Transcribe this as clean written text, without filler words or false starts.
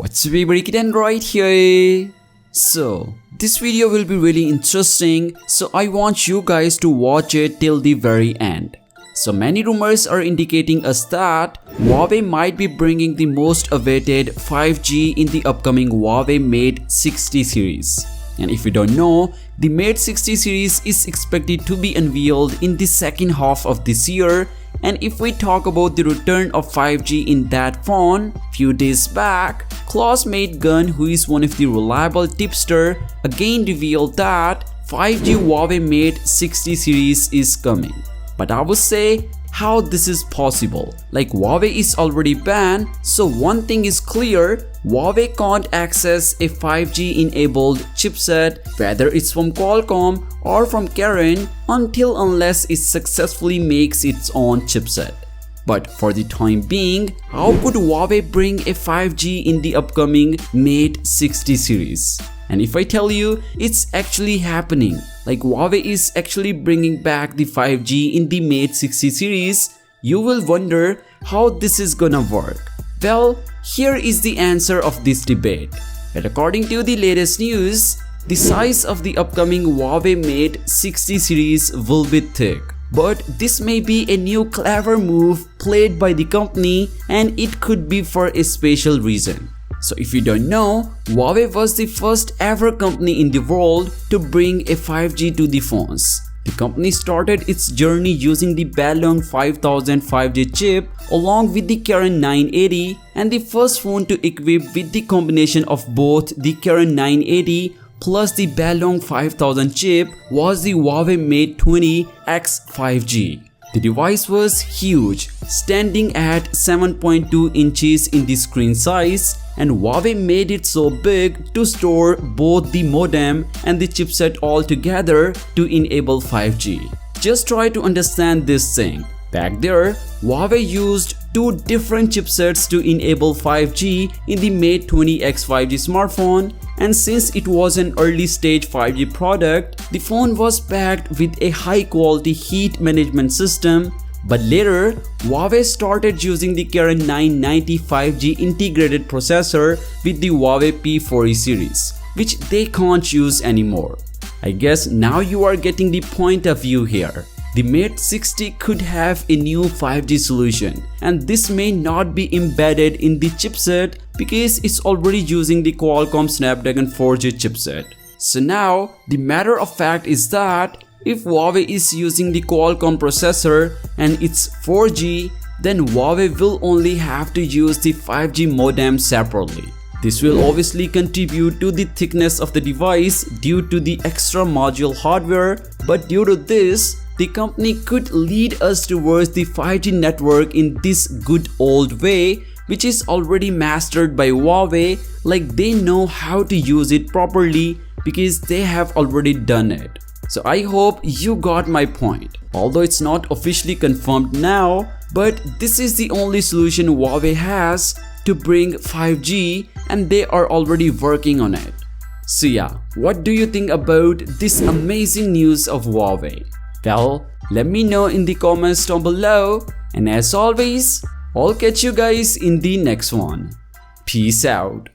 What's up everybody, Android here. So this video will be really interesting, so I want you guys to watch it till the very end. So many rumors are indicating us that Huawei might be bringing the most awaited 5G in the upcoming Huawei Mate 60 series. And if you don't know, the Mate 60 series is expected to be unveiled in the second half of this year. And if we talk about the return of 5G in that phone, few days back, classmate Gun, who is one of the reliable tipster, again revealed that 5G Huawei Mate 60 series is coming. But I would say how this is possible. Like, Huawei is already banned, so one thing is clear, Huawei can't access a 5G enabled chipset, whether it's from Qualcomm or from Kirin, unless it successfully makes its own chipset. But for the time being, how could Huawei bring a 5G in the upcoming Mate 60 series? And if I tell you, it's actually happening. Like, Huawei is actually bringing back the 5G in the Mate 60 series, you will wonder how this is gonna work. Well, here is the answer of this debate. And according to the latest news, the size of the upcoming Huawei Mate 60 series will be thick. But this may be a new clever move played by the company, and it could be for a special reason. So if you don't know, Huawei was the first ever company in the world to bring a 5G to the phones. The company started its journey using the Balong 5000 5G chip along with the Kirin 980, and the first phone to equip with the combination of both the Kirin 980 plus the Balong 5000 chip was the Huawei Mate 20 X 5G. The device was huge, standing at 7.2 inches in the screen size, and Huawei made it so big to store both the modem and the chipset all together to enable 5G. Just try to understand this thing. Back there, Huawei used two different chipsets to enable 5G in the Mate 20X 5G smartphone, and since it was an early stage 5G product, the phone was packed with a high quality heat management system. But later, Huawei started using the Kirin 990 5G integrated processor with the Huawei P40 series, which they can't use anymore. I guess now you are getting the point of view here. The Mate 60 could have a new 5G solution, and this may not be embedded in the chipset because it's already using the Qualcomm Snapdragon 4G chipset. So now, the matter of fact is that if Huawei is using the Qualcomm processor and it's 4G, then Huawei will only have to use the 5G modem separately. This will obviously contribute to the thickness of the device due to the extra module hardware, but due to this, the company could lead us towards the 5G network in this good old way, which is already mastered by Huawei. Like, they know how to use it properly because they have already done it. So I hope you got my point. Although it's not officially confirmed now, but this is the only solution Huawei has to bring 5G, and they are already working on it. So yeah, what do you think about this amazing news of Huawei? Well, let me know in the comments down below, and as always, I'll catch you guys in the next one. Peace out.